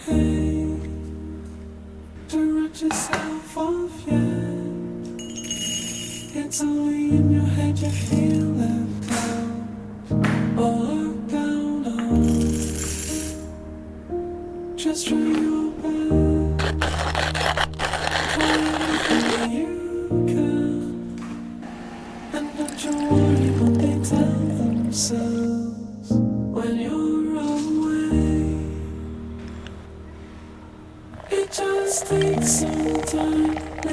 Hey, direct yourself off, yeah. It's only in your head you feel left out or looked down on. Just try your best, try everything you can, and don't you worry what they tell themselves when you're away. It just takes some time.